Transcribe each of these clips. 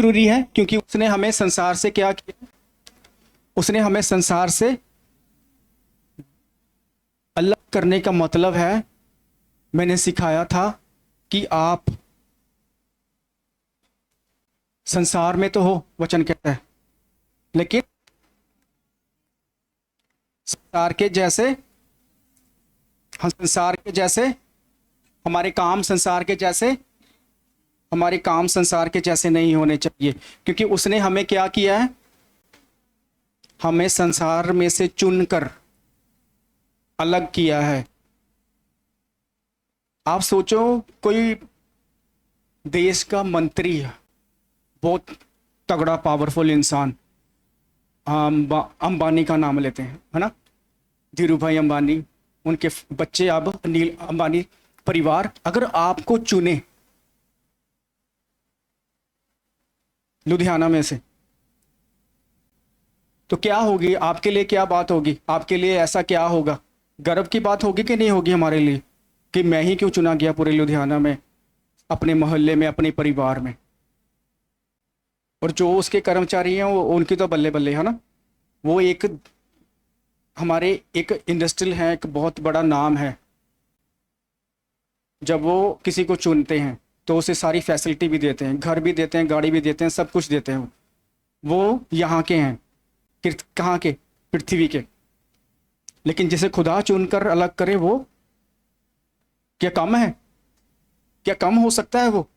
जरूरी है क्योंकि उसने हमें संसार से क्या किया, उसने हमें संसार से अलग करने का मतलब है, मैंने सिखाया था कि आप संसार में तो हो, वचन कहता है, लेकिन संसार के जैसे, हम संसार के जैसे, हमारे काम संसार के जैसे, हमारे काम संसार के जैसे नहीं होने चाहिए, क्योंकि उसने हमें क्या किया है, हमें संसार में से चुनकर अलग किया है। आप सोचो कोई देश का मंत्री है, बहुत तगड़ा पावरफुल इंसान, अंबानी का नाम लेते हैं, है ना, धीरू भाई अंबानी, उनके बच्चे, अब अनिल अंबानी परिवार, अगर आपको चुने लुधियाना में से, तो क्या होगी आपके लिए, क्या बात होगी आपके लिए, ऐसा क्या होगा, गर्व की बात होगी कि नहीं होगी हमारे लिए, कि मैं ही क्यों चुना गया पूरे लुधियाना में, अपने मोहल्ले में, अपने परिवार में। और जो उसके कर्मचारी हैं वो, उनकी तो बल्ले बल्ले, है ना, वो एक हमारे एक इंडस्ट्रियल है, एक बहुत बड़ा नाम है। जब वो किसी को चुनते हैं तो उसे सारी फैसिलिटी भी देते हैं, घर भी देते हैं, गाड़ी भी देते हैं, सब कुछ देते हैं। वो यहाँ के हैं, कहाँ के, पृथ्वी के। लेकिन जिसे खुदा चुनकर अलग करे, वो क्या कम है, क्या कम हो सकता है वो?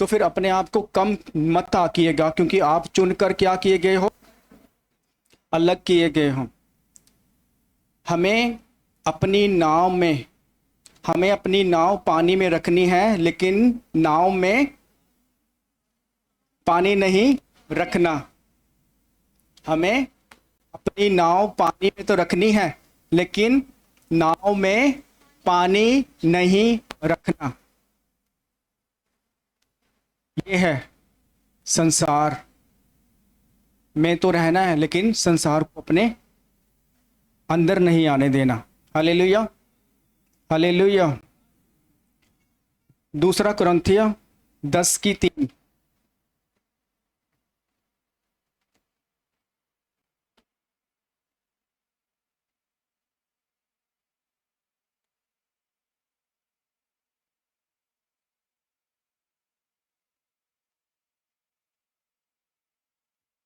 तो फिर अपने आप को कम मत आकिएगा, क्योंकि आप चुनकर क्या किए गए हो, अलग किए गए हो। हमें अपनी नाव में, हमें अपनी नाव पानी में रखनी है, लेकिन नाव में पानी नहीं रखना। हमें अपनी नाव पानी में तो रखनी है, लेकिन नाव में पानी नहीं रखना। ये है संसार में तो रहना है, लेकिन संसार को अपने अंदर नहीं आने देना। Hallelujah, hallelujah. 2 कुरिन्थियों 10:3।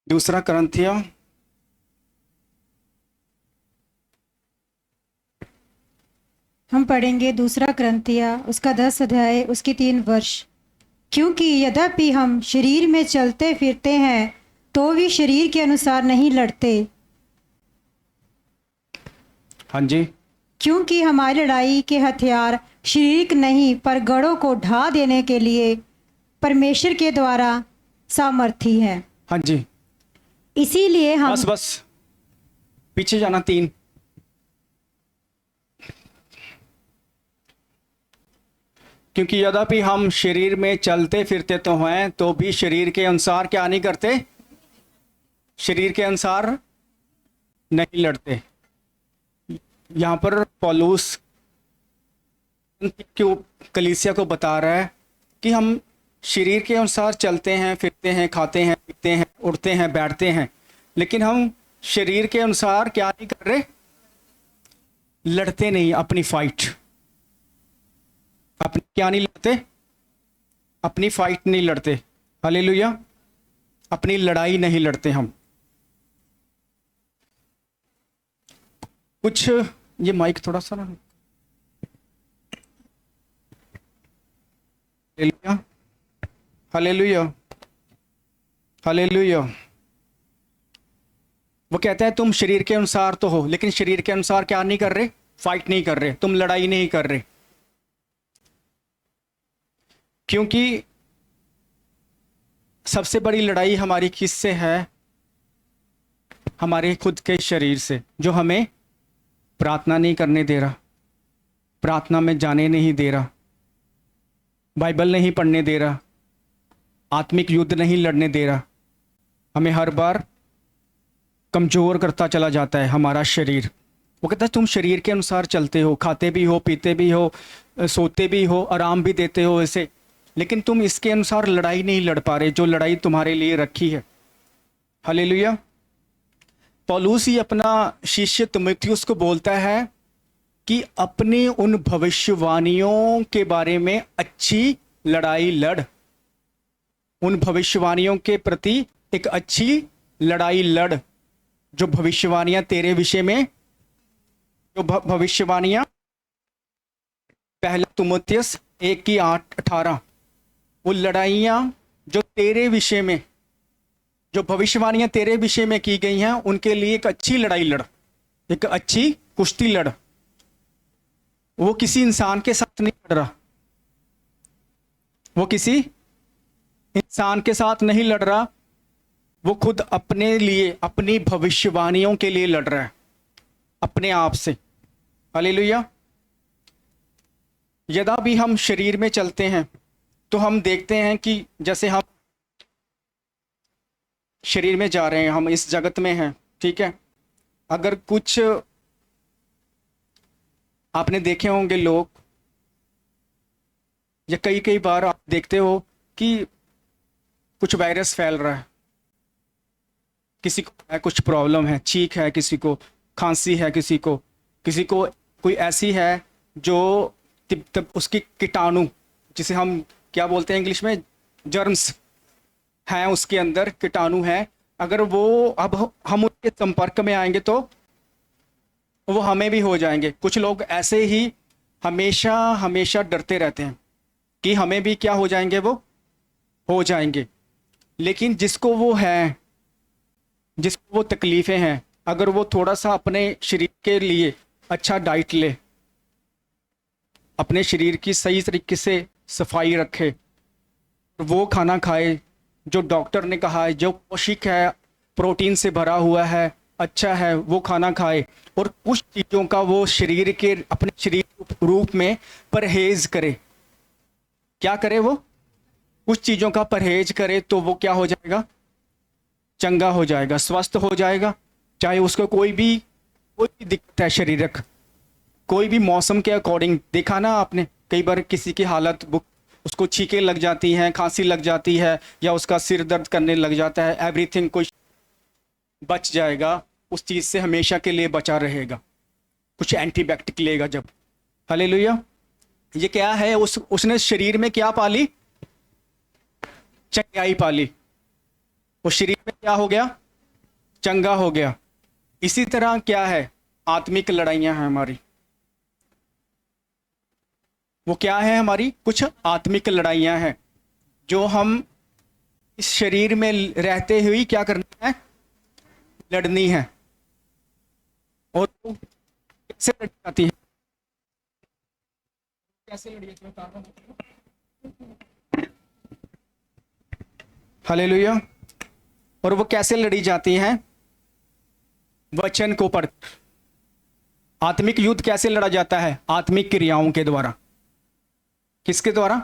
दूसरा कुरिन्थियों हम पढ़ेंगे 2 कुरिन्थियों उसका 10 अध्याय उसकी 3 वर्ष। क्योंकि यद्यपि हम शरीर में चलते फिरते हैं तो भी शरीर के अनुसार नहीं लड़ते। हाँ जी। क्योंकि हमारी लड़ाई के हथियार शारीरिक नहीं पर गढ़ों को ढा देने के लिए परमेश्वर के द्वारा सामर्थी है। हाँ जी, इसीलिए हम बस पीछे जाना 3। क्योंकि यद्यपि हम शरीर में चलते फिरते तो हैं, तो भी शरीर के अनुसार क्या नहीं करते, शरीर के अनुसार नहीं लड़ते। यहाँ पर पौलुस क्यों कलीसिया को बता रहा है कि हम शरीर के अनुसार चलते हैं, फिरते हैं, खाते हैं, पीते हैं, उठते हैं, बैठते हैं, लेकिन हम शरीर के अनुसार क्या नहीं कर रहे, लड़ते नहीं अपनी फाइट। अपनी क्या नहीं लड़ते, अपनी फाइट नहीं लड़ते। हालेलुया, अपनी लड़ाई नहीं लड़ते हम। कुछ ये माइक थोड़ा सा ना, हालेलुया, हालेलुया, हालेलुया। वो कहता है तुम शरीर के अनुसार तो हो, लेकिन शरीर के अनुसार क्या नहीं कर रहे, फाइट नहीं कर रहे, तुम लड़ाई नहीं कर रहे। क्योंकि सबसे बड़ी लड़ाई हमारी किससे है, हमारे खुद के शरीर से, जो हमें प्रार्थना नहीं करने दे रहा, प्रार्थना में जाने नहीं दे रहा, बाइबल नहीं पढ़ने दे रहा, आत्मिक युद्ध नहीं लड़ने दे रहा। हमें हर बार कमज़ोर करता चला जाता है हमारा शरीर। वो कहता है तुम शरीर के अनुसार चलते हो, खाते भी हो, पीते भी हो, सोते भी हो, आराम भी देते हो, ऐसे लेकिन तुम इसके अनुसार लड़ाई नहीं लड़ पा रहे जो लड़ाई तुम्हारे लिए रखी है। हालेलुया। पौलुस ही अपना शिष्य तीमुथियुस को बोलता है कि अपनी उन भविष्यवाणियों के बारे में अच्छी लड़ाई लड़, उन भविष्यवाणियों के प्रति एक अच्छी लड़ाई लड़, जो भविष्यवाणियां तेरे विषय में, जो भविष्यवाणियां पहला तीमुथियुस 1:8-18, वो लड़ाइयां जो तेरे विषय में, जो भविष्यवाणियां तेरे विषय में की गई हैं, उनके लिए एक अच्छी लड़ाई लड़, एक अच्छी कुश्ती लड़। वो किसी इंसान के साथ नहीं लड़ रहा, वो किसी इंसान के साथ नहीं लड़ रहा, वो खुद अपने लिए, अपनी भविष्यवाणियों के लिए लड़ रहा है, अपने आप से। हालेलुया। यदा भी हम शरीर में चलते हैं तो हम देखते हैं कि जैसे हम शरीर में जा रहे हैं, हम इस जगत में हैं, ठीक है। अगर कुछ आपने देखे होंगे लोग, या कई कई बार आप देखते हो कि कुछ वायरस फैल रहा है, किसी को है कुछ प्रॉब्लम है, छींक है, किसी को खांसी है, किसी को कोई ऐसी है जो तब उसकी कीटाणु, जिसे हम क्या बोलते हैं इंग्लिश में, जर्म्स हैं, उसके अंदर कीटाणु हैं। अगर वो अब हम उनके संपर्क में आएंगे तो वो हमें भी हो जाएंगे। कुछ लोग ऐसे ही हमेशा हमेशा डरते रहते हैं कि हमें भी क्या हो जाएंगे, वो हो जाएंगे। लेकिन जिसको वो है, जिसको वो तकलीफ़ें हैं, अगर वो थोड़ा सा अपने शरीर के लिए अच्छा डाइट ले, अपने शरीर की सही तरीके से सफाई रखे, वो खाना खाए जो डॉक्टर ने कहा है, जो पौष्टिक है, प्रोटीन से भरा हुआ है, अच्छा है, वो खाना खाए, और कुछ चीज़ों का वो शरीर के, अपने शरीर रूप में परहेज करे। क्या करे? वो कुछ चीज़ों का परहेज करे तो वो क्या हो जाएगा? चंगा हो जाएगा, स्वस्थ हो जाएगा। चाहे उसको कोई भी दिक्कत है शारीरिक, कोई भी मौसम के अकॉर्डिंग, देखा ना आपने कई बार किसी की हालत, उसको छींकें लग जाती हैं, खांसी लग जाती है, या उसका सिर दर्द करने लग जाता है, एवरीथिंग कुछ बच जाएगा, उस चीज़ से हमेशा के लिए बचा रहेगा, कुछ एंटीबायोटिक लेगा जब। हालेलुया। ये क्या है? उसने शरीर में क्या पाली? चंगाई पाली। वो शरीर में क्या हो गया? चंगा हो गया। इसी तरह क्या है? आत्मिक लड़ाइयां हैं हमारी। वो क्या है हमारी? कुछ आत्मिक लड़ाइयां हैं जो हम इस शरीर में रहते हुए क्या करनी है? लड़नी है। और वो कैसे लड़ी जाती है? कैसे लड़ी जाती है? हालेलुया। और वो कैसे लड़ी जाती हैं? वचन को पढ़। आत्मिक युद्ध कैसे लड़ा जाता है? आत्मिक क्रियाओं के द्वारा। किसके द्वारा?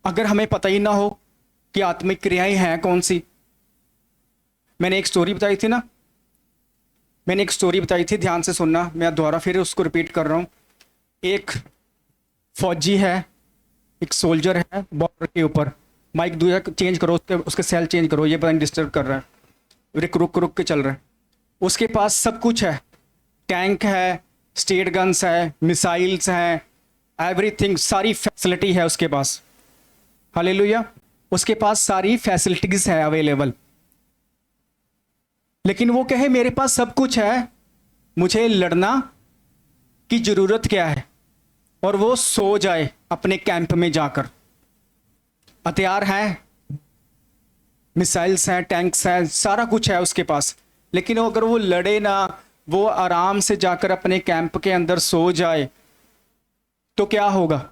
अगर हमें पता ही ना हो कि आत्मिक क्रियाएं हैं कौन सी। मैंने एक स्टोरी बताई थी ना, मैंने एक स्टोरी बताई थी, ध्यान से सुनना, मैं दोबारा फिर उसको रिपीट कर रहा हूँ। एक फौजी है, एक सोल्जर है बॉर्डर के ऊपर। माइक दूसरा चेंज करो, उसके सेल चेंज करो, ये पता नहीं डिस्टर्ब कर रहा है, रुक के चल रहा है। उसके पास सब कुछ है, टैंक है, स्टेट गन्स है, मिसाइल्स हैं, एवरीथिंग, सारी फैसिलिटी है उसके पास। हालेलुया। उसके पास सारी फैसिलिटीज है अवेलेबल। लेकिन वो कहे मेरे पास सब कुछ है, मुझे लड़ना की जरूरत क्या है? और वो सो जाए अपने कैंप में जाकर। हथियार है, मिसाइल्स हैं, टैंक्स हैं, सारा कुछ है उसके पास, लेकिन अगर वो लड़े ना, वो आराम से जाकर अपने कैंप के अंदर सो जाए, तो क्या होगा?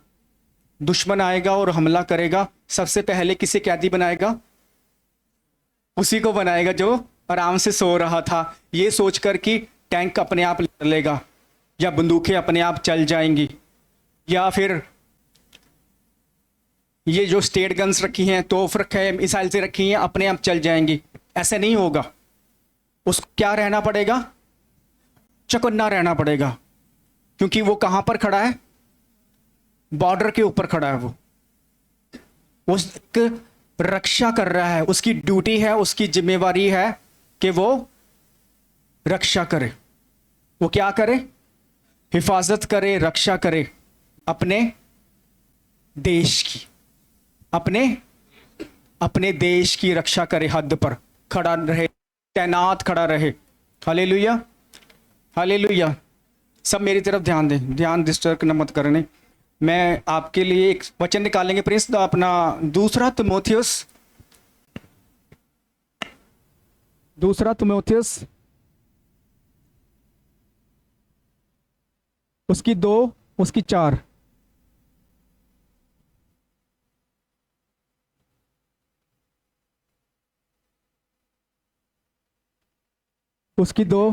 दुश्मन आएगा और हमला करेगा। सबसे पहले किसे कैदी बनाएगा? उसी को बनाएगा जो आराम से सो रहा था, ये सोचकर कि टैंक अपने आप लड़ लेगा, या बंदूकें अपने आप चल जाएंगी, या फिर ये जो स्टेट गन्स रखी हैं, तोफ रखे हैं, मिसाइल से रखी हैं, अपने आप चल जाएंगी। ऐसे नहीं होगा। उसको क्या रहना पड़ेगा? चौकन्ना रहना पड़ेगा। क्योंकि वो कहां पर खड़ा है? बॉर्डर के ऊपर खड़ा है वो। उसकी रक्षा कर रहा है, उसकी ड्यूटी है, उसकी जिम्मेवारी है कि वो रक्षा करे। वो क्या करे? हिफाजत करे, रक्षा करे अपने देश की, अपने देश की रक्षा करे, हद पर खड़ा रहे, तैनात खड़ा रहे। Hallelujah, hallelujah. सब मेरी तरफ ध्यान दें, ध्यान डिस्टर्ब मत करने। मैं आपके लिए एक वचन निकालेंगे प्रिंस, अपना दूसरा तिमोथियस उसकी 2 उसकी 4। उसकी 2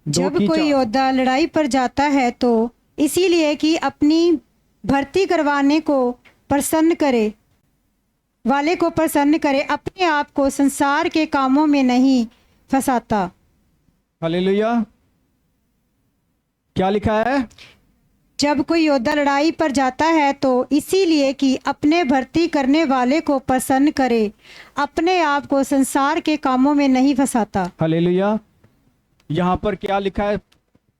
जब की कोई 4। योद्धा लड़ाई पर जाता है तो इसीलिए कि अपनी भर्ती करवाने को प्रसन्न करे, वाले को प्रसन्न करे, अपने आप को संसार के कामों में नहीं फंसाता। हालेलुया। क्या लिखा है? जब कोई योद्धा लड़ाई पर जाता है तो इसीलिए कि अपने भर्ती करने वाले को प्रसन्न करे, अपने आप को संसार के कामों में नहीं फंसाता। हालेलुया। यहाँ पर क्या लिखा है?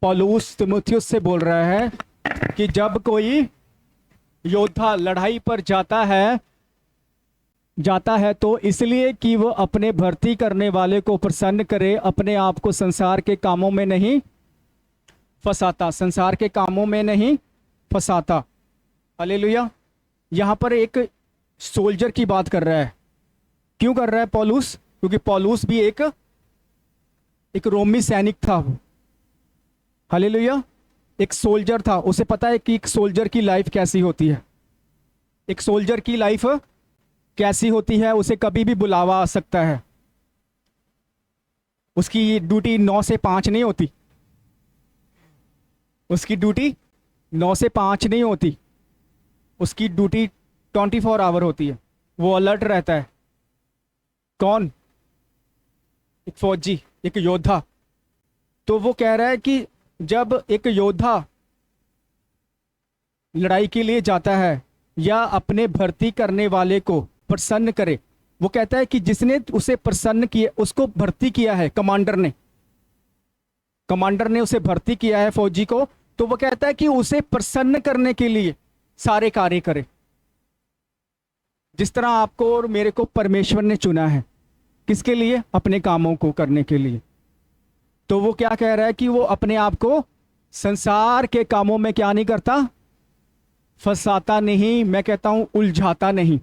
पौलुस तिमुथियुस से बोल रहा है कि जब कोई योद्धा लड़ाई पर जाता है तो इसलिए कि वो अपने भर्ती करने वाले को प्रसन्न करे, अपने आप को संसार के कामों में नहीं फंसाता, संसार के कामों में नहीं फंसाता। हालेलुया। यहाँ पर एक सोल्जर की बात कर रहा है। क्यों कर रहा है पौलुस? क्योंकि पौलुस भी एक रोमी सैनिक था वो। हालेलुया। एक सोल्जर था, उसे पता है कि एक सोल्जर की लाइफ कैसी होती है, एक सोल्जर की लाइफ कैसी होती है। उसे कभी भी बुलावा आ सकता है, उसकी ड्यूटी 9 से 5 नहीं होती, उसकी ड्यूटी 9 से 5 नहीं होती, उसकी ड्यूटी 24 आवर होती है। वो अलर्ट रहता है। कौन? एक फौजी, एक योद्धा। तो वो कह रहा है कि जब एक योद्धा लड़ाई के लिए जाता है या अपने भर्ती करने वाले को प्रसन्न करे, वो कहता है कि जिसने उसे प्रसन्न किया, उसको भर्ती किया है कमांडर ने उसे भर्ती किया है फौजी को, तो वो कहता है कि उसे प्रसन्न करने के लिए सारे कार्य करे। जिस तरह आपको और मेरे को परमेश्वर ने चुना है, किसके लिए? अपने कामों को करने के लिए। तो वो क्या कह रहा है कि वो अपने आप को संसार के कामों में क्या नहीं करता? फंसाता नहीं, मैं कहता हूं उलझाता नहीं।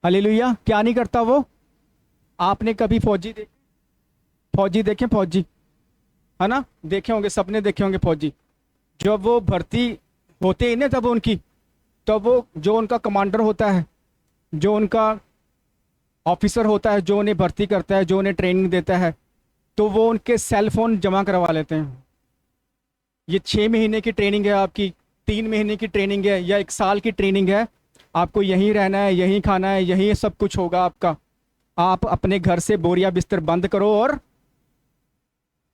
हालेलुया। क्या नहीं करता वो? आपने कभी फौजी देखे? फौजी है ना, देखे होंगे, सबने देखे होंगे फौजी। जब वो भर्ती होते ही ना, तब वो जो उनका कमांडर होता है, जो उनका ऑफिसर होता है, जो उन्हें भर्ती करता है, जो उन्हें ट्रेनिंग देता है, तो वो उनके सेल फोन जमा करवा लेते हैं। ये 6 महीने की ट्रेनिंग है आपकी, 3 महीने की ट्रेनिंग है या 1 साल की ट्रेनिंग है। आपको यहीं रहना है, यहीं खाना है, यहीं सब कुछ होगा आपका। आप अपने घर से बोरिया बिस्तर बंद करो और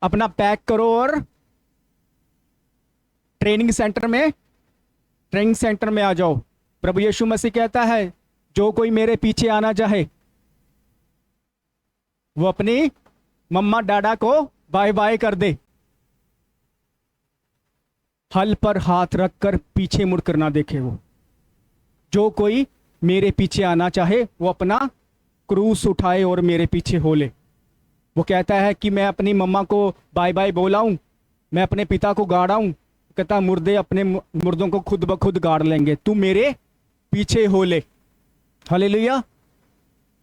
अपना पैक करो और ट्रेनिंग सेंटर में आ जाओ। प्रभु यीशु मसीह कहता है, जो कोई मेरे पीछे आना चाहे वो अपनी मम्मा डाडा को बाय बाय कर दे, हल पर हाथ रखकर पीछे मुड़कर ना देखे। वो जो कोई मेरे पीछे आना चाहे वो अपना क्रूस उठाए और मेरे पीछे हो ले। वो कहता है कि मैं अपनी मम्मा को बाय बाय बोलाऊं, मैं अपने पिता को गाड़ाऊं। कहता मुर्दे अपने मुर्दों को खुद ब खुद गाड़ लेंगे, तू मेरे पीछे हो ले। हालेलुया।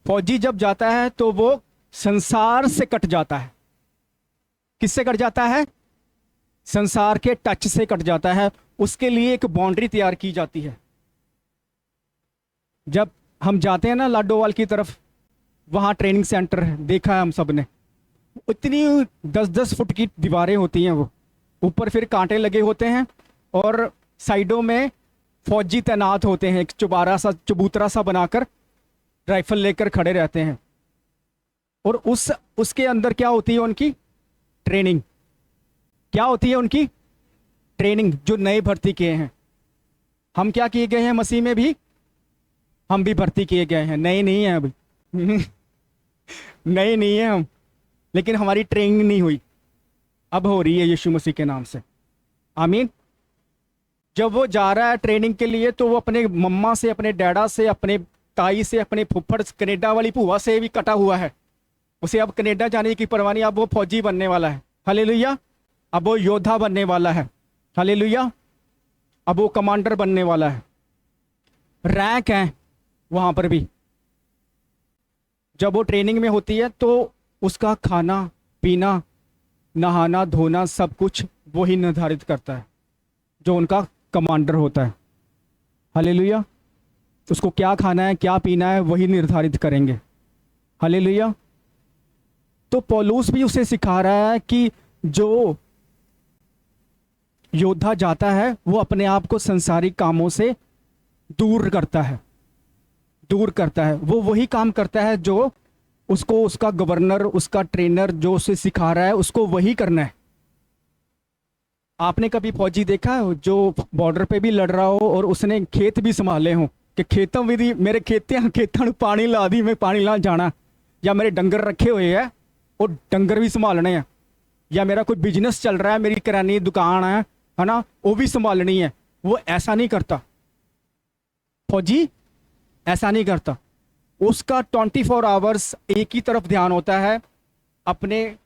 फौजी जब जाता है तो वो संसार से कट जाता है। किससे कट जाता है? संसार के टच से कट जाता है। उसके लिए एक बाउंड्री तैयार की जाती है। जब हम जाते हैं ना लाडोवाल की तरफ, वहां ट्रेनिंग सेंटर है, देखा है हम सब ने। इतनी 10-10 फुट की दीवारें होती हैं, वो ऊपर फिर कांटे लगे होते हैं और साइडों में फौजी तैनात होते हैं, एक चबूतरा सा बनाकर राइफल लेकर खड़े रहते हैं। और उसके अंदर क्या होती है? उनकी ट्रेनिंग। क्या होती है उनकी ट्रेनिंग? जो नए भर्ती किए हैं, हम क्या किए गए हैं मसीह में भी? हम भी भर्ती किए गए हैं। नए नहीं है अभी नए नहीं है हम, लेकिन हमारी ट्रेनिंग नहीं हुई, अब हो रही है यीशु मसीह के नाम से। आमीन। जब वो जा रहा है ट्रेनिंग के लिए तो वो अपने मम्मा से, अपने डैडा से, अपने ताई से, अपने फुफ्फड़, कनेडा वाली भूआ से भी कटा हुआ है। उसे अब कनेडा जाने की परवाह नहीं, अब वो फौजी बनने वाला है। हालेलुया। अब वो योद्धा बनने वाला है। हालेलुया। अब वो कमांडर बनने वाला है। रैंक है वहां पर भी। जब वो ट्रेनिंग में होती है तो उसका खाना पीना, नहाना धोना सब कुछ वही निर्धारित करता है, जो उनका कमांडर होता है। हालेलुया। उसको क्या खाना है, क्या पीना है, वही निर्धारित करेंगे। हालेलुया। तो पौलुस भी उसे सिखा रहा है कि जो योद्धा जाता है वो अपने आप को संसारिक कामों से दूर करता है, दूर करता है। वो वही काम करता है जो उसको उसका गवर्नर, उसका ट्रेनर जो उसे सिखा रहा है, उसको वही करना है। आपने कभी फौजी देखा है जो बॉर्डर पे भी लड़ रहा हो और उसने खेत भी संभाले हो कि खेतों विधि मेरे खेतों ਨੂੰ पानी ला दी, मैं पानी ला जाना, या मेरे डंगर रखे हुए हैं और डंगर भी संभालने हैं, या मेरा कोई बिजनेस चल रहा है, मेरी किरानी दुकान है ना, वो भी संभालनी है। वो ऐसा नहीं करता, फौजी ऐसा नहीं करता। उसका 24 आवर्स एक ही तरफ ध्यान होता है, अपने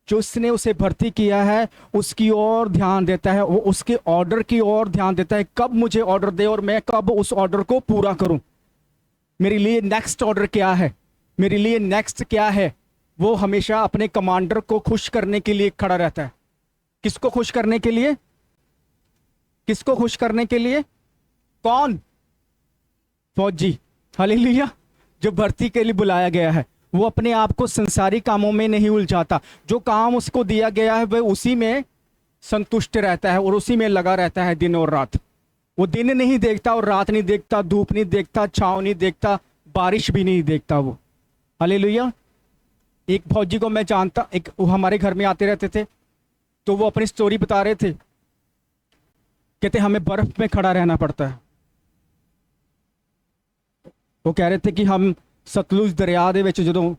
जो उसने उसे भर्ती किया है उसकी ओर ध्यान देता है, वो उसके ऑर्डर की ओर ध्यान देता है, कब मुझे ऑर्डर दे और मैं कब उस ऑर्डर को पूरा करूं। मेरे लिए नेक्स्ट ऑर्डर क्या है, मेरे लिए नेक्स्ट क्या है। वो हमेशा अपने कमांडर को खुश करने के लिए खड़ा रहता है। किसको खुश करने के लिए? किसको खुश करने के लिए? कौन? फौजी। हालेलुया। जो भर्ती के लिए बुलाया गया है, वो अपने आप को संसारी कामों में नहीं उलझाता। जो काम उसको दिया गया है वह उसी में संतुष्ट रहता है और उसी में लगा रहता है दिन और रात। वो दिन नहीं देखता और रात नहीं देखता, धूप नहीं देखता, छांव नहीं देखता, बारिश भी नहीं देखता वो। हालेलुया। एक फौजी को मैं जानता, एक वो हमारे घर में आते रहते थे, तो वो अपनी स्टोरी बता रहे थे, कहते हमें बर्फ में खड़ा रहना पड़ता है। वो कह रहे थे कि हम सतलुज दरिया ਦੇ ਵਿੱਚ ਜਦੋਂ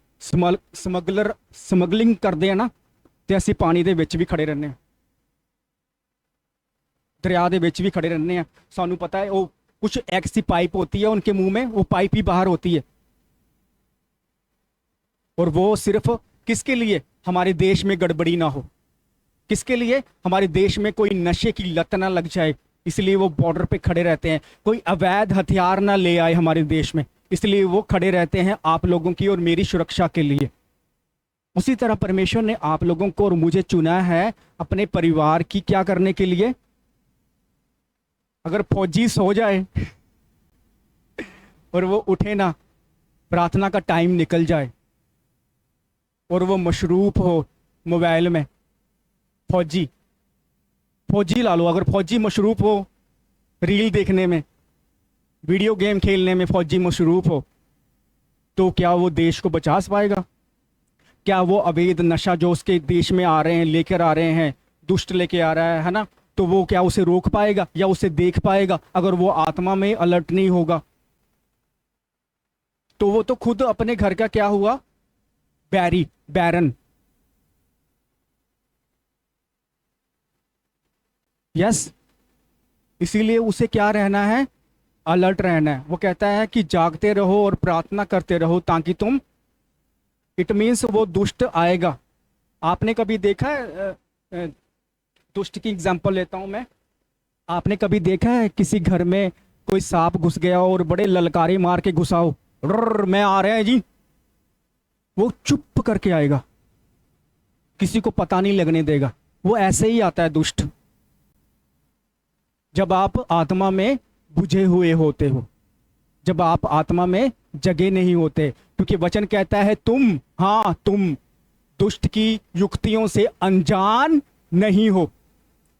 ਸਮਗਲਿੰਗ ਕਰਦੇ ਆ ਨਾ ਤੇ ਅਸੀਂ ਪਾਣੀ ਦੇ ਵਿੱਚ ਵੀ ਖੜੇ ਰਹਿੰਦੇ ਆ, दरिया ਦੇ ਵਿੱਚ भी खड़े रहने हैं। सानू पता है वो कुछ ऐसी पाइप होती है उनके मुंह में, वो पाइप ही बाहर होती है, और वो सिर्फ किसके लिए? हमारे देश में गड़बड़ी ना हो, किसके लिए? हमारे देश में कोई नशे की लत ना लग जाए, इसलिए वो बॉर्डर पे खड़े रहते हैं। कोई अवैध हथियार ना ले आए हमारे देश में, इसलिए वो खड़े रहते हैं आप लोगों की और मेरी सुरक्षा के लिए। उसी तरह परमेश्वर ने आप लोगों को और मुझे चुना है अपने परिवार की क्या करने के लिए? अगर फौजी सो जाए और वो उठे ना, प्रार्थना का टाइम निकल जाए और वो मशरूफ हो मोबाइल में, फौजी ला लो, अगर फौजी मशरूफ हो रील देखने में, वीडियो गेम खेलने में, फौजी मशरूफ हो, तो क्या वो देश को बचा पाएगा? क्या वो अवैध नशा जो उसके देश में आ रहे हैं, लेकर आ रहे हैं, दुष्ट लेके आ रहा है ना, तो वो क्या उसे रोक पाएगा या उसे देख पाएगा? अगर वो आत्मा में अलर्ट नहीं होगा तो वो तो खुद अपने घर का क्या हुआ? बैरन। यस। इसीलिए उसे क्या रहना है? अलर्ट रहना है। वो कहता है कि जागते रहो और प्रार्थना करते रहो ताकि तुम, इट मीन्स वो दुष्ट आएगा। आपने कभी देखा है, दुष्ट की एग्जांपल लेता हूं मैं, आपने कभी देखा है किसी घर में कोई सांप घुस गया और बड़े ललकारी मार के घुसाओ, मैं आ रहे हैं जी, वो चुप करके आएगा, किसी को पता नहीं लगने देगा। वो ऐसे ही आता है दुष्ट, जब आप आत्मा में बुझे हुए होते हो, जब आप आत्मा में जगे नहीं होते, क्योंकि वचन कहता है तुम दुष्ट की युक्तियों से अनजान नहीं हो।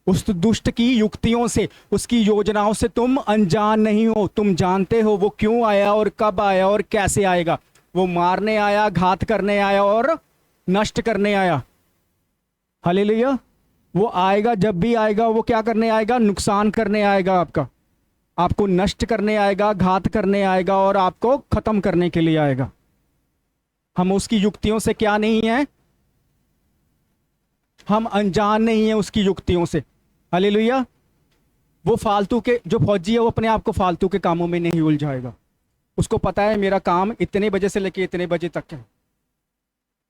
उस दुष्ट की युक्तियों से, उसकी योजनाओं से तुम अनजान नहीं हो। तुम जानते हो वो क्यों आया और कब आया और कैसे आएगा। वो मारने आया, घात करने आया और नष्ट करने आया। हालेलुया। वो आएगा, जब भी आएगा वो क्या करने आएगा? नुकसान करने आएगा आपका। आपको नष्ट करने आएगा, घात करने आएगा और आपको खत्म करने के लिए आएगा। हम उसकी युक्तियों से क्या नहीं है, हम अनजान नहीं है उसकी युक्तियों से। हालेलुया। वो फालतू के जो फौजी है वो अपने आप को फालतू के कामों में नहीं उलझाएगा। उसको पता है मेरा काम इतने बजे से लेकर इतने बजे तक है।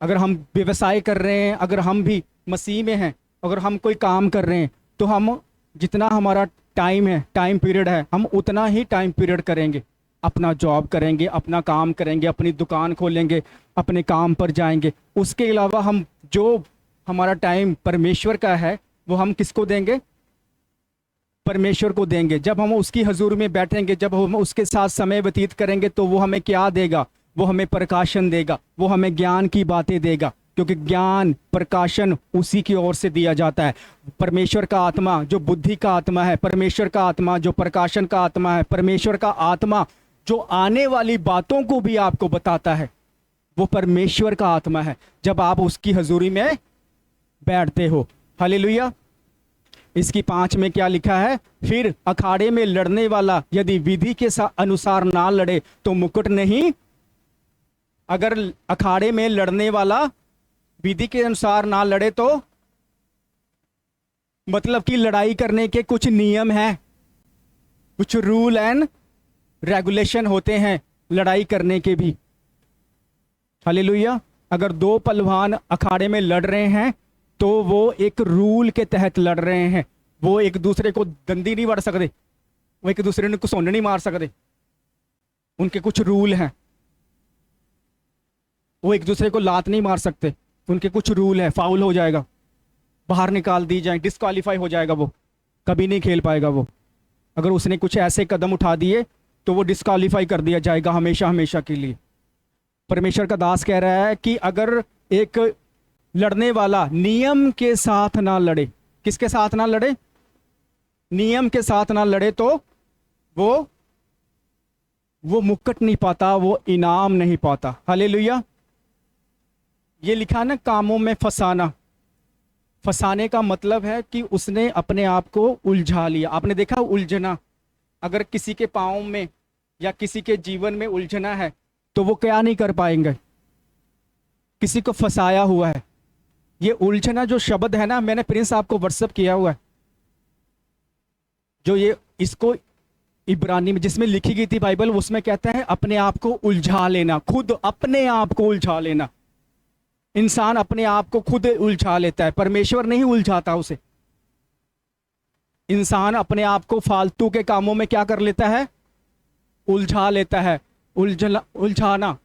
अगर हम व्यवसाय कर रहे हैं, अगर हम भी मसीह में हैं, अगर हम कोई काम कर रहे हैं, तो हम जितना हमारा टाइम है, टाइम पीरियड है, हम उतना ही टाइम पीरियड करेंगे। अपना जॉब करेंगे, अपना काम करेंगे, अपनी दुकान खोलेंगे, अपने काम पर जाएंगे। उसके अलावा हम जो हमारा टाइम परमेश्वर का है वो हम किसको देंगे? परमेश्वर को देंगे। जब हम उसकी हजूर में बैठेंगे, जब हम उसके साथ समय व्यतीत करेंगे, तो वो हमें क्या देगा? वो हमें प्रकाशन देगा, वो हमें ज्ञान की बातें देगा, क्योंकि ज्ञान प्रकाशन उसी की ओर से दिया जाता है। परमेश्वर का आत्मा जो बुद्धि का आत्मा है, परमेश्वर का आत्मा जो प्रकाशन का आत्मा है, परमेश्वर का आत्मा जो आने वाली बातों को भी आपको बताता है, वो परमेश्वर का आत्मा है जब आप उसकी हजूरी में बैठते हो। हालेलुया। इसकी 5 में क्या लिखा है? फिर अखाड़े में लड़ने वाला यदि विधि के अनुसार ना लड़े तो मुकुट नहीं। अगर अखाड़े में लड़ने वाला विधि के अनुसार ना लड़े तो मतलब कि लड़ाई करने के कुछ नियम हैं, कुछ रूल एंड रेगुलेशन होते हैं लड़ाई करने के भी। हालेलुया। अगर 2 पहलवान अखाड़े में लड़ रहे हैं तो वो एक रूल के तहत लड़ रहे हैं। वो एक दूसरे को दंदी नहीं मार सकते, वो एक दूसरे को सोंड नहीं मार सकते। उनके कुछ रूल हैं। वो एक दूसरे को लात नहीं मार सकते, उनके कुछ रूल है। फाउल हो जाएगा, बाहर निकाल दी जाए, डिस्क्वालीफाई हो जाएगा, वो कभी नहीं खेल पाएगा। वो अगर उसने कुछ ऐसे कदम उठा दिए तो वो डिस्क्वालीफाई कर दिया जाएगा हमेशा हमेशा के लिए। परमेश्वर का दास कह रहा है कि अगर एक लड़ने वाला नियम के साथ ना लड़े, किसके साथ ना लड़े? नियम के साथ ना लड़े, तो वो मुकुट नहीं पाता, वो इनाम नहीं पाता। हालेलुया। ये लिखा ना, कामों में फंसाना। फंसाने का मतलब है कि उसने अपने आप को उलझा लिया। आपने देखा उलझना, अगर किसी के पाँव में या किसी के जीवन में उलझना है तो वो क्या नहीं कर पाएंगे? किसी को फंसाया हुआ है। ये उलझना जो शब्द है ना, मैंने प्रिंस आपको व्हाट्सएप किया हुआ है, जो ये इसको इब्रानी में जिसमें लिखी गई थी बाइबल, उसमें कहते हैं अपने आप को उलझा लेना, खुद अपने आप को उलझा लेना। इंसान अपने आप को खुद उलझा लेता है, परमेश्वर नहीं उलझाता उसे। इंसान अपने आप को फालतू के कामों में क्या कर लेता है? उलझा लेता है। उलझाना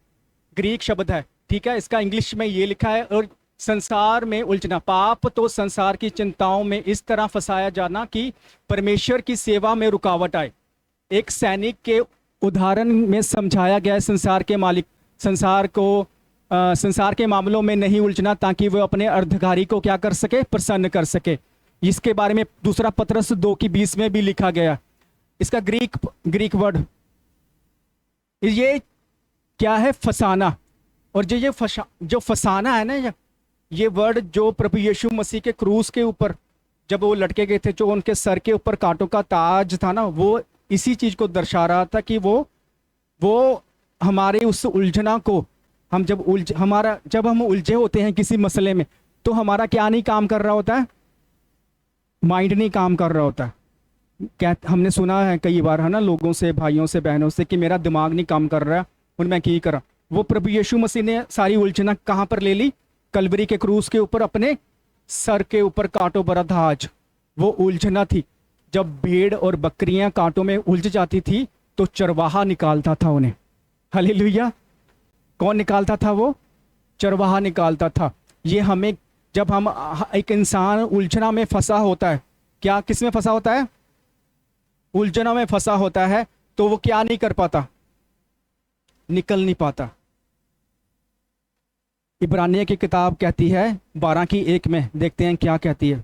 ग्रीक शब्द है, ठीक है। इसका इंग्लिश में ये लिखा है, और संसार में उलझना। पाप तो संसार की चिंताओं में इस तरह फंसाया जाना कि परमेश्वर की सेवा में रुकावट आए। एक सैनिक के उदाहरण में समझाया गया है संसार के मालिक, संसार के मामलों में नहीं उलझना, ताकि वह अपने अर्धगारी को क्या कर सके? प्रसन्न कर सके। इसके बारे में 2 पतरस 2:20 में भी लिखा गया। इसका ग्रीक वर्ड ये क्या है? फसाना। और जो फसाना है ना, ये वर्ड जो प्रभु यीशु मसीह के क्रूस के ऊपर जब वो लटके गए थे, जो उनके सर के ऊपर कांटों का ताज था ना, वो इसी चीज को दर्शा रहा था कि वो हमारे उस उलझना को, हम जब हम उलझे होते हैं किसी मसले में, तो हमारा क्या नहीं काम कर रहा होता है? माइंड नहीं काम कर रहा होता है। क्या हमने सुना है कई बार, है ना, लोगों से, भाइयों से, बहनों से, कि मेरा दिमाग नहीं काम कर रहा है, उनमें क्या करा। वो प्रभु यीशु मसीह ने सारी उलझना कहाँ पर ले ली? कलवरी के क्रूस के ऊपर, अपने सर के ऊपर कांटों भरा ताज। वो उलझना थी। जब भेड़ और बकरियां कांटों में उलझ जाती थी तो चरवाहा निकालता था उन्हें। हालेलुया। कौन निकालता था? वो चरवाहा निकालता था। ये हमें, जब हम एक इंसान उलझना में फंसा होता है, क्या किस में फंसा होता है? उलझना में फंसा होता है, तो वो क्या नहीं कर पाता? निकल नहीं पाता। इब्रानियों की किताब कहती है 12:1 में, देखते हैं क्या कहती है।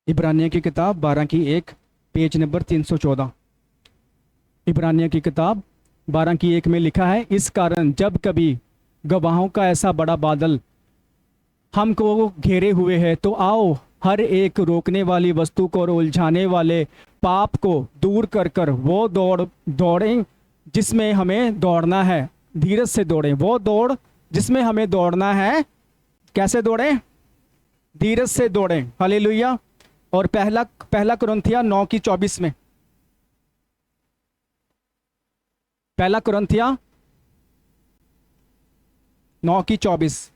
इब्रानियों की किताब 12:1, पेज नंबर 314। इब्रानियों की किताब 12 की 1 में लिखा है, इस कारण जब कभी गवाहों का ऐसा बड़ा बादल हमको घेरे हुए है तो आओ हर एक रोकने वाली वस्तु को और उलझाने वाले पाप को दूर कर कर वो दौड़ें जिसमें हमें दौड़ना है। धीरज से दौड़ें, वो दौड़ जिसमें हमें दौड़ना है। कैसे दौड़ें? धीरज से दौड़ें। हालेलुया। और पहला कुरिन्थिया 9:24 में, पहला कुरिन्थिया 9:24,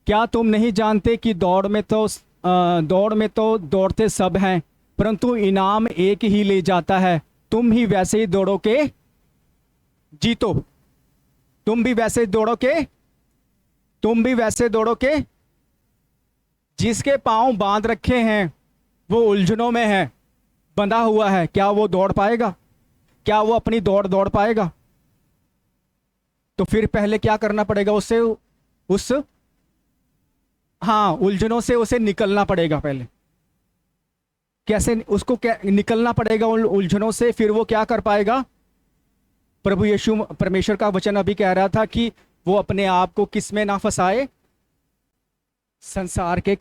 क्या तुम नहीं जानते कि दौड़ में तो दौड़ते सब हैं, परंतु इनाम एक ही ले जाता है। तुम ही वैसे ही दौड़ो के जीतो। तुम भी वैसे दौड़ो के जिसके पांव बांध रखे हैं वो उलझनों में है, बंधा हुआ है, क्या वो दौड़ पाएगा? क्या वो अपनी दौड़ पाएगा? तो फिर पहले क्या करना पड़ेगा? उलझनों से उसे निकलना पड़ेगा। पहले कैसे उसको निकलना पड़ेगा उलझनों से? फिर वो क्या कर पाएगा? प्रभु यीशु परमेश्वर का वचन अभी कह रहा था कि वो अपने आप को किस में ना फंसाए? संसार के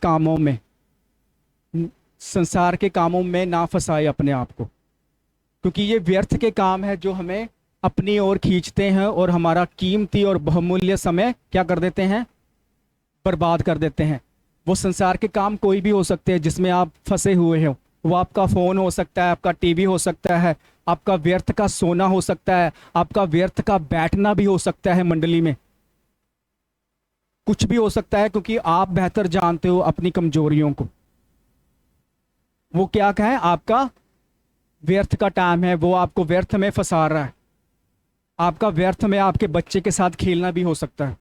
कामों में ना फंसाए अपने आप को, क्योंकि ये व्यर्थ के काम है जो हमें अपनी ओर खींचते हैं और हमारा कीमती और बहुमूल्य समय क्या कर देते हैं? बर्बाद कर देते हैं। वो संसार के काम कोई भी हो सकते हैं जिसमें आप फंसे हुए हो। वो आपका फ़ोन हो सकता है, आपका टीवी हो सकता है, आपका व्यर्थ का सोना हो सकता है, आपका व्यर्थ का बैठना भी हो सकता है मंडली में, कुछ भी हो सकता है, क्योंकि आप बेहतर जानते हो अपनी कमजोरियों को। वो क्या कहें? आपका व्यर्थ का टाइम है, वो आपको व्यर्थ में फंसा रहा है। आपका व्यर्थ में आपके बच्चे के साथ खेलना भी हो सकता है।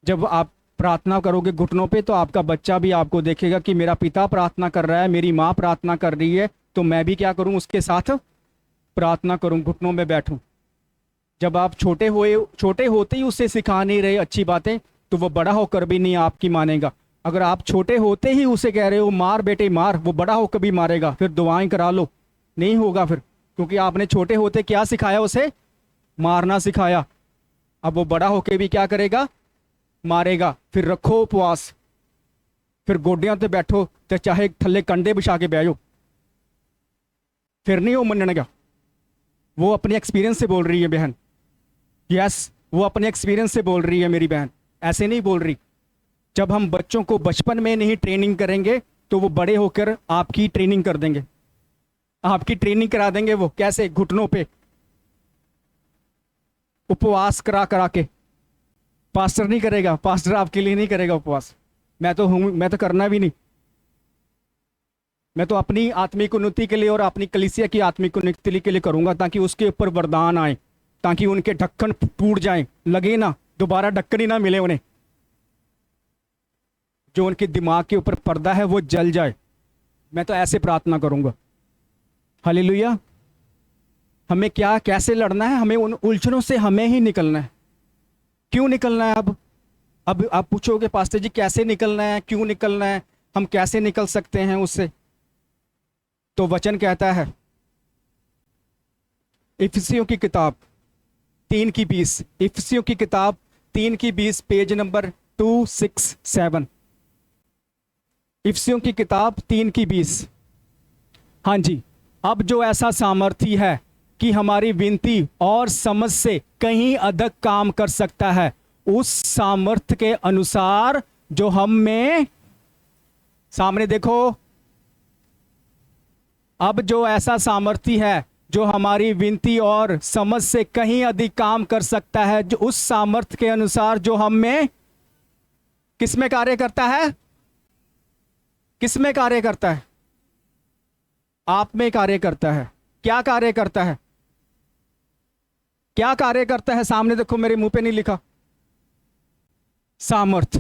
जब आप प्रार्थना करोगे घुटनों पे तो आपका बच्चा भी आपको देखेगा कि मेरा पिता प्रार्थना कर रहा है, मेरी माँ प्रार्थना कर रही है, तो मैं भी क्या करूं? उसके साथ प्रार्थना करूं, घुटनों में बैठूं। जब आप छोटे होते ही उसे सिखा नहीं रहे अच्छी बातें, तो वो बड़ा होकर भी नहीं आपकी मानेगा। अगर आप छोटे होते ही उसे कह रहे हो मार बेटे मार, वो बड़ा होकर भी मारेगा। फिर दुआएं करा लो, नहीं होगा फिर, क्योंकि आपने छोटे होते क्या सिखाया? उसे मारना सिखाया। अब वो बड़ा होकर भी क्या करेगा? मारेगा। फिर रखो उपवास, फिर गोडियां ते बैठो, तो चाहे थल्ले कंडे बिछा के बैठो, फिर नहीं वो मननेगा। वो अपने एक्सपीरियंस से बोल रही है बहन। यस, वो अपने एक्सपीरियंस से बोल रही है मेरी बहन, ऐसे नहीं बोल रही। जब हम बच्चों को बचपन में नहीं ट्रेनिंग करेंगे तो वो बड़े होकर आपकी ट्रेनिंग कर देंगे, आपकी ट्रेनिंग करा देंगे। वो कैसे? घुटनों पे उपवास करा के। पास्टर नहीं करेगा, पास्टर आपके लिए नहीं करेगा उपवास। मैं तो करना भी नहीं। मैं तो अपनी आत्मिक उन्नति के लिए और अपनी कलीसिया की आत्मिक उन्नति के लिए करूंगा, ताकि उसके ऊपर वरदान आए, ताकि उनके ढक्कन टूट जाएं, लगे ना दोबारा ढक्कन ही ना मिले उन्हें, जो उनके दिमाग के ऊपर पर्दा है वो जल जाए। मैं तो ऐसे प्रार्थना करूंगा। हालेलुया। हमें क्या कैसे लड़ना है? हमें उन उलझनों से हमें ही निकलना है। क्यों निकलना है? अब आप पूछोगे पास्टर जी कैसे निकलना है, क्यों निकलना है, हम कैसे निकल सकते हैं उससे? तो वचन कहता है इफिसियों की किताब 3:20, इफिसियों की किताब 3:20, पेज नंबर 267। इफिसियों की किताब 3:20। हाँ जी। अब जो ऐसा सामर्थी है कि हमारी विनती और समझ से कहीं अधिक काम कर सकता है, उस सामर्थ्य के अनुसार जो हम में, सामने देखो, अब जो ऐसा सामर्थी है जो हमारी विनती और समझ से कहीं अधिक काम कर सकता है, जो उस सामर्थ्य के अनुसार जो हम में किस में कार्य करता है? किस में कार्य करता है? आप में कार्य करता है। क्या कार्य करता है? क्या कार्य करता है? सामने देखो, मेरे मुंह पे नहीं लिखा। सामर्थ।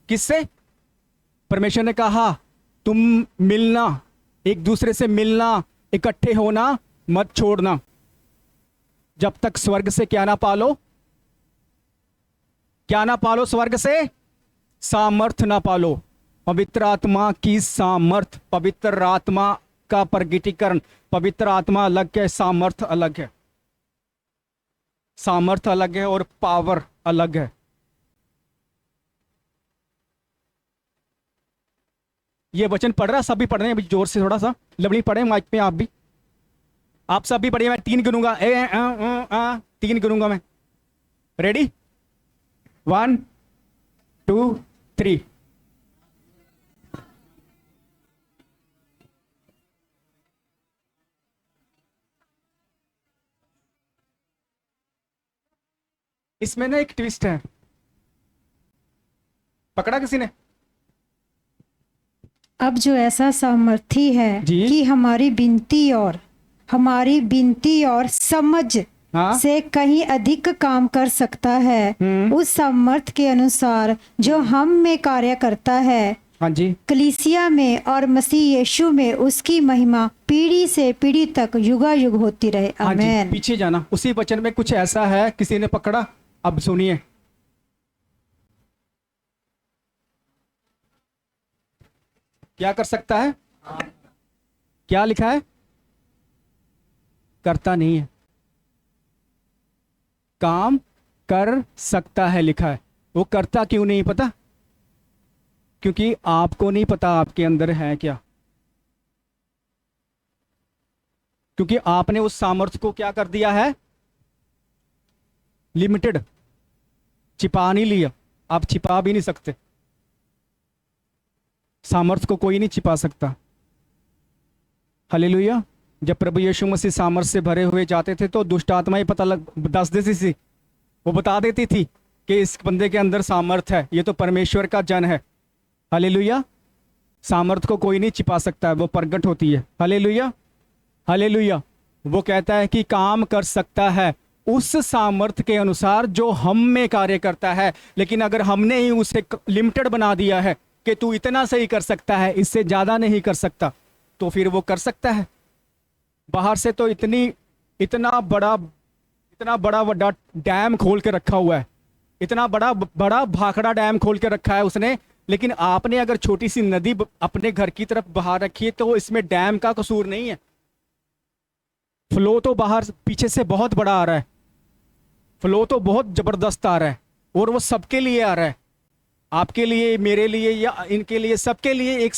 किससे? परमेश्वर ने कहा तुम मिलना, एक दूसरे से मिलना, इकट्ठे होना मत छोड़ना, जब तक स्वर्ग से क्या ना पालो, क्या ना पालो? स्वर्ग से सामर्थ ना पालो। पवित्र आत्मा की सामर्थ, पवित्र आत्मा का प्रगटीकरण। पवित्र आत्मा अलग है, सामर्थ अलग है। सामर्थ अलग है और पावर अलग है। ये वचन पढ़ रहा, सभी पढ़ रहे हैं अभी जोर से, थोड़ा सा लवली पढ़े माइक पे, आप भी, आप सब भी पढ़िए। मैं 3 गिनूंगा, ए 3 गिनूंगा मैं। रेडी? 1 2 3। इसमें ना एक ट्विस्ट है, पकड़ा किसी ने? अब जो ऐसा सामर्थी है जी। कि हमारी विनती और समझ हाँ। से कहीं अधिक काम कर सकता है, उस सामर्थ के अनुसार जो हम में कार्य करता है। हाँ जी। कलीसिया में और मसीह यीशु में उसकी महिमा पीढ़ी से पीढ़ी तक युगायुग होती रहे। हाँ जी, आमीन। पीछे जाना, उसी वचन में कुछ ऐसा है, किसी ने पकड़ा? अब सुनिए, क्या कर सकता है? क्या लिखा है? करता नहीं है, काम कर सकता है लिखा है। वो करता क्यों नहीं पता? क्योंकि आपको नहीं पता आपके अंदर है क्या। क्योंकि आपने उस सामर्थ्य को क्या कर दिया है? लिमिटेड, छिपा नहीं लिया। आप छिपा भी नहीं सकते, सामर्थ्य को कोई नहीं छिपा सकता। हालेलुया। जब प्रभु यीशु मसीह सामर्थ्य से भरे हुए जाते थे तो दुष्ट आत्माएं पता दस देती थी, वो बता देती थी कि इस बंदे के अंदर सामर्थ्य है, ये तो परमेश्वर का जन है। हालेलुया। सामर्थ्य को कोई नहीं छिपा सकता है, वो प्रगट होती है। Hallelujah, hallelujah. वो कहता है कि काम कर सकता है उस सामर्थ्य के अनुसार जो हम में कार्य करता है। लेकिन अगर हमने ही उसे लिमिटेड बना दिया है कि तू इतना सही कर सकता है, इससे ज्यादा नहीं कर सकता, तो फिर वो कर सकता है। बाहर से तो इतना बड़ा डैम खोल के रखा हुआ है, इतना बड़ा भाखड़ा डैम खोल के रखा है उसने। लेकिन आपने अगर छोटी सी नदी अपने घर की तरफ बहा रखी है तो इसमें डैम का कसूर नहीं है। फ्लो तो बाहर पीछे से बहुत बड़ा आ रहा है, फ्लो तो बहुत जबरदस्त आ रहा है, और वो सबके लिए आ रहा है, आपके लिए, मेरे लिए, या इनके लिए, सबके लिए एक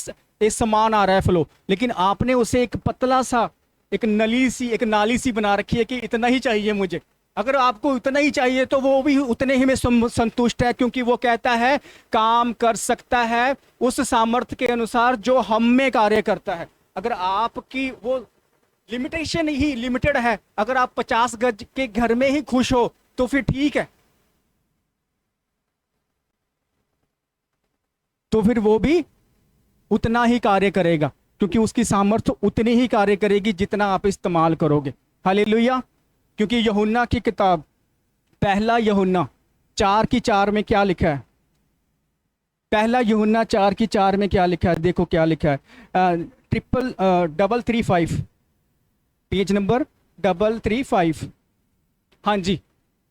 समान आ रहा है फ्लो। लेकिन आपने उसे एक पतला सा, एक नाली सी बना रखी है कि इतना ही चाहिए मुझे। अगर आपको इतना ही चाहिए तो वो भी उतने ही में संतुष्ट है, क्योंकि वो कहता है काम कर सकता है उस सामर्थ्य के अनुसार जो हम में कार्य करता है। अगर आपकी वो लिमिटेशन ही लिमिटेड है, अगर आप 50 गज के घर में ही खुश हो तो फिर ठीक है, तो फिर वो भी उतना ही कार्य करेगा, क्योंकि उसकी सामर्थ्य उतनी ही कार्य करेगी जितना आप इस्तेमाल करोगे। हालेलुया। क्योंकि यूहन्ना की किताब, पहला यूहन्ना 4:4 में क्या लिखा है? पहला यूहन्ना 4:4 में क्या लिखा है? देखो क्या लिखा है। 335, पेज नंबर 335। हाँ जी,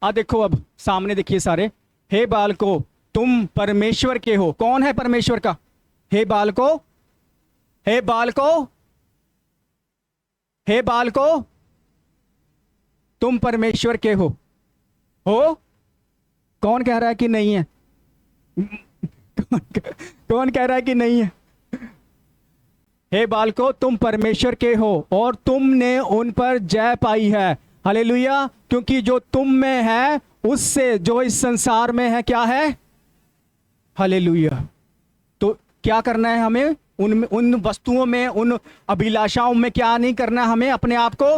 देखो, अब सामने देखिए सारे। हे बालको, तुम परमेश्वर के हो। कौन है परमेश्वर का? हे बालको, हे बालको, हे बालको, तुम परमेश्वर के हो। कौन कह रहा है कि नहीं है? कौन कह रहा है कि नहीं है? हे बालको, तुम परमेश्वर के हो और तुमने उन पर जय पाई है। हालेलुया। क्योंकि जो तुम में है उससे जो इस संसार में है क्या है? हालेलुया। तो क्या करना है हमें? उन वस्तुओं में, उन अभिलाषाओं में क्या नहीं करना हमें? अपने आप को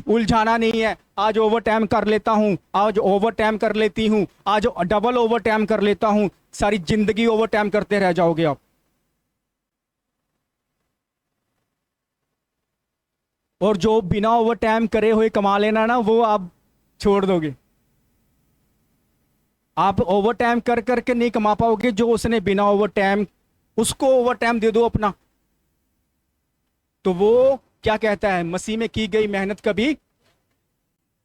उलझाना नहीं है। आज ओवर टाइम कर लेता हूं, आज ओवर टाइम कर लेती हूं, आज डबल ओवर टाइम कर लेता हूं। सारी जिंदगी ओवर टाइम करते रह जाओगे आप। और जो बिना ओवर टाइम करे हुए कमा लेना ना, वो आप छोड़ दोगे। आप ओवर टाइम कर करके नहीं कमा पाओगे जो उसने बिना ओवर टाइम, उसको ओवर टाइम दे दो अपना। तो वो क्या कहता है? मसीह में की गई मेहनत कभी,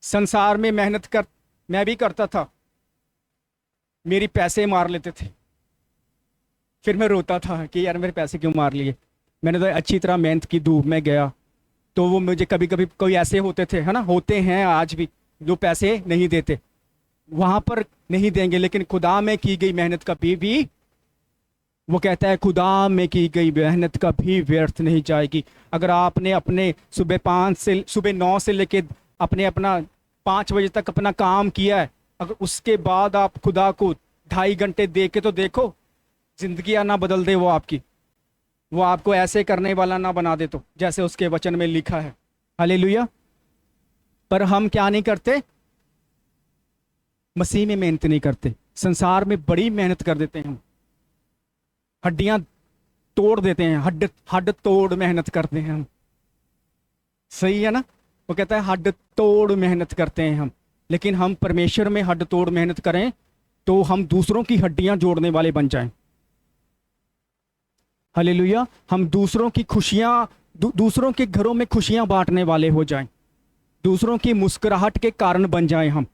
संसार में मेहनत कर, मैं भी करता था, मेरी पैसे मार लेते थे, फिर मैं रोता था कि यार मेरे पैसे क्यों मार लिए, मैंने तो अच्छी तरह मेहनत की, धूप में गया। तो वो मुझे कभी कभी कोई ऐसे होते थे, है ना, होते हैं आज भी, जो पैसे नहीं देते, वहां पर नहीं देंगे, लेकिन खुदा में की गई मेहनत कभी भी, वो कहता है खुदा में की गई मेहनत कभी व्यर्थ नहीं जाएगी। अगर आपने अपने सुबह 9 से लेके अपना 5 बजे तक अपना काम किया है, अगर उसके बाद आप खुदा को 2.5 घंटे दे के तो देखो, जिंदगी ना बदल दे वो आपकी, वो आपको ऐसे करने वाला ना बना दे, तो जैसे उसके वचन में लिखा है। हालेलुया। पर हम क्या नहीं करते, मसीह में मेहनत नहीं करते, संसार में बड़ी मेहनत कर देते हैं हम, हड्डियां तोड़ देते हैं, हड्ड तोड़ मेहनत करते हैं हम। सही है ना? वो कहता है हड्ड तोड़ मेहनत करते हैं हम, लेकिन हम परमेश्वर में हड्ड तोड़ मेहनत करें तो हम दूसरों की हड्डियां जोड़ने वाले बन जाएं। हालेलुया। हम दूसरों की खुशियां, दूसरों के घरों में खुशियां बांटने वाले हो जाएं, दूसरों की मुस्कुराहट के कारण बन जाएं हम।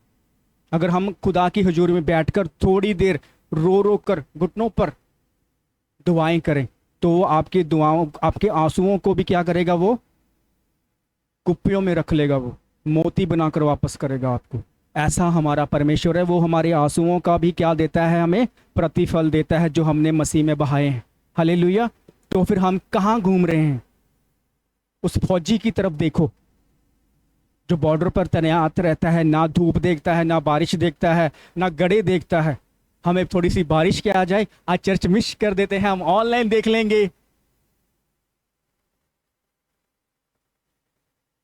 अगर हम खुदा की हजूरी में बैठकर थोड़ी देर रो रो कर घुटनों पर दुआएं करें, तो वो आपकी दुआओं, आपके आंसुओं को भी क्या करेगा, वो कुप्पियों में रख लेगा, वो मोती बनाकर वापस करेगा आपको। ऐसा हमारा परमेश्वर है। वो हमारे आंसुओं का भी क्या देता है, हमें प्रतिफल देता है जो हमने मसीह में बहाए हैं। हालेलुया। तो फिर हम कहाँ घूम रहे हैं? उस फौजी की तरफ देखो जो बॉर्डर पर तैनात रहता है, ना धूप देखता है, ना बारिश देखता है, ना गड़े देखता है। हमें थोड़ी सी बारिश क्या आ जाए, आज चर्च मिस कर देते हैं, हम ऑनलाइन देख लेंगे।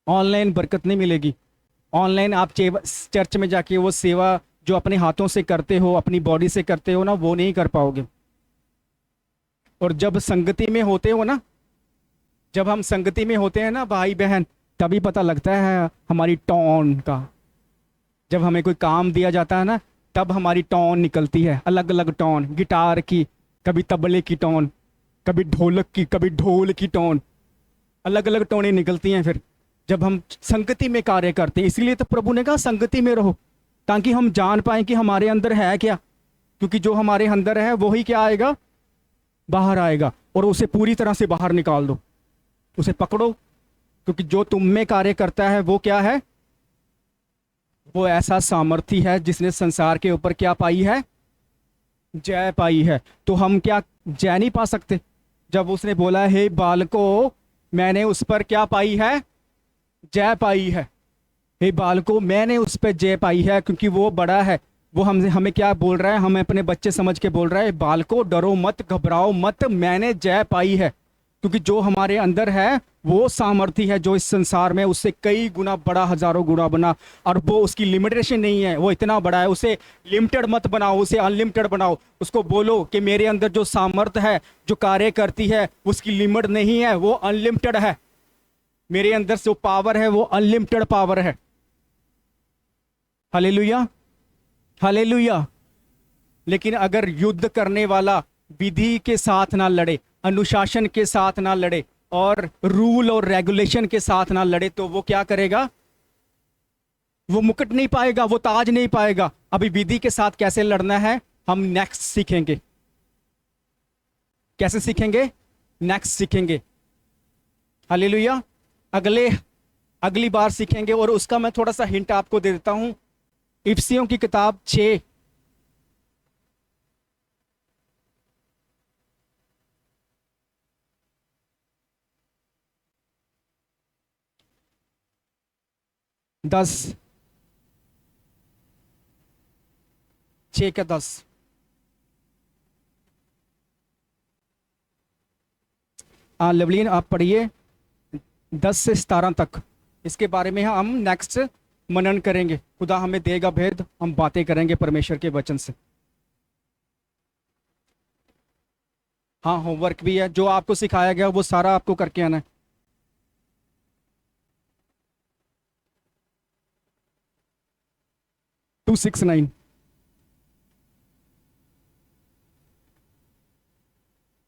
ऑनलाइन बरकत नहीं मिलेगी। ऑनलाइन आप चर्च में जाके वो सेवा जो अपने हाथों से करते हो, अपनी बॉडी से करते हो ना, वो नहीं कर पाओगे। और जब संगति में होते हो ना, जब हम संगति में होते हैं ना भाई बहन, तभी पता लगता है हमारी टोन का। जब हमें कोई काम दिया जाता है ना, तब हमारी टोन निकलती है, अलग अलग टोन, गिटार की, कभी तबले की टोन, कभी ढोलक की, कभी ढोल की टोन, अलग अलग टोनें निकलती हैं फिर जब हम संगति में कार्य करते हैं। इसलिए तो प्रभु ने कहा संगति में रहो, ताकि हम जान पाएं कि हमारे अंदर है क्या, क्योंकि जो हमारे अंदर है वही क्या आएगा, बाहर आएगा। और उसे पूरी तरह से बाहर निकाल दो, उसे पकड़ो, क्योंकि जो तुम में कार्य करता है वो क्या है, वो ऐसा सामर्थ्य है जिसने संसार के ऊपर क्या पाई है, जय पाई है। तो हम क्या जय नहीं पा सकते? जब उसने बोला हे बालको, मैंने उस पर क्या पाई है, जय पाई है। हे बालको, मैंने उस पर जय पाई है, क्योंकि वो बड़ा है। वो हमें क्या बोल रहा है, हमें अपने बच्चे समझ के बोल रहा है, बालको डरो मत, घबराओ मत, मैंने जय पाई है। क्योंकि जो हमारे अंदर है वो सामर्थ्य है जो इस संसार में उससे कई गुना बड़ा, हजारों गुना बना। और वो उसकी लिमिटेशन नहीं है, वो इतना बड़ा है। उसे लिमिटेड मत बनाओ, उसे अनलिमिटेड बनाओ। उसको बोलो कि मेरे अंदर जो सामर्थ्य है, जो कार्य करती है, उसकी लिमिट नहीं है, वो अनलिमिटेड है। मेरे अंदर जो पावर है वो अनलिमिटेड पावर है। Hallelujah, hallelujah. लेकिन अगर युद्ध करने वाला विधि के साथ ना लड़े, अनुशासन के साथ ना लड़े, और रूल और रेगुलेशन के साथ ना लड़े, तो वो क्या करेगा, वो मुकुट नहीं पाएगा, वो ताज नहीं पाएगा। अभी विधि के साथ कैसे लड़ना है हम नेक्स्ट सीखेंगे। कैसे सीखेंगे? नेक्स्ट सीखेंगे। हालेलुया। अगली बार सीखेंगे। और उसका मैं थोड़ा सा हिंट आपको दे देता हूं। इफिसियों की किताब 6 10 6 का 10। लवलीन आप पढ़िए 10 से 17 तक। इसके बारे में हम नेक्स्ट मनन करेंगे। खुदा हमें देगा भेद, हम बातें करेंगे परमेश्वर के वचन से। हाँ, होमवर्क भी है, जो आपको सिखाया गया वो सारा आपको करके आना है। टू 6-9।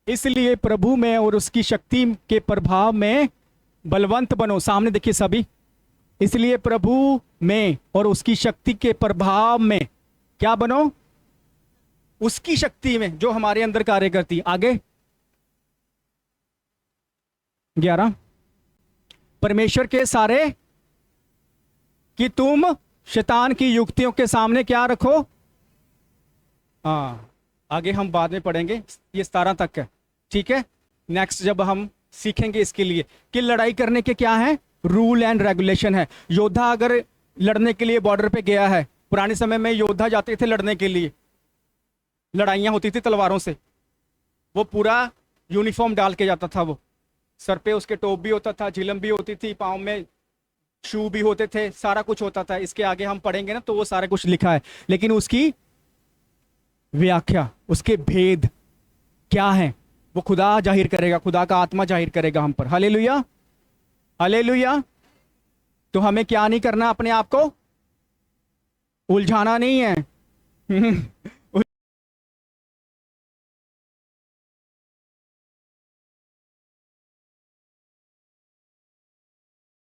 इसलिए प्रभु में और उसकी शक्ति के प्रभाव में बलवंत बनो। सामने देखिए सभी। इसलिए प्रभु में और उसकी शक्ति के प्रभाव में क्या बनो? उसकी शक्ति में जो हमारे अंदर कार्य करती है। आगे 11, परमेश्वर के सारे कि तुम शैतान की युक्तियों के सामने क्या रखो। हाँ, आगे हम बाद में पढ़ेंगे, ये 17 तक है, ठीक है। नेक्स्ट जब हम सीखेंगे इसके लिए कि लड़ाई करने के क्या है, रूल एंड रेगुलेशन है। योद्धा अगर लड़ने के लिए बॉर्डर पे गया है, पुराने समय में योद्धा जाते थे लड़ने के लिए, लड़ाइयाँ होती थी तलवारों से, वो पूरा यूनिफॉर्म डाल के जाता था, वो सर पे उसके टोप भी होता था, झिलम भी होती थी, पाँव में शू भी होते थे, सारा कुछ होता था। इसके आगे हम पढ़ेंगे ना तो वो सारा कुछ लिखा है, लेकिन उसकी व्याख्या, उसके भेद क्या है, वो खुदा जाहिर करेगा, खुदा का आत्मा जाहिर करेगा हम पर। Hallelujah, hallelujah. तो हमें क्या नहीं करना, अपने आप को उलझाना नहीं है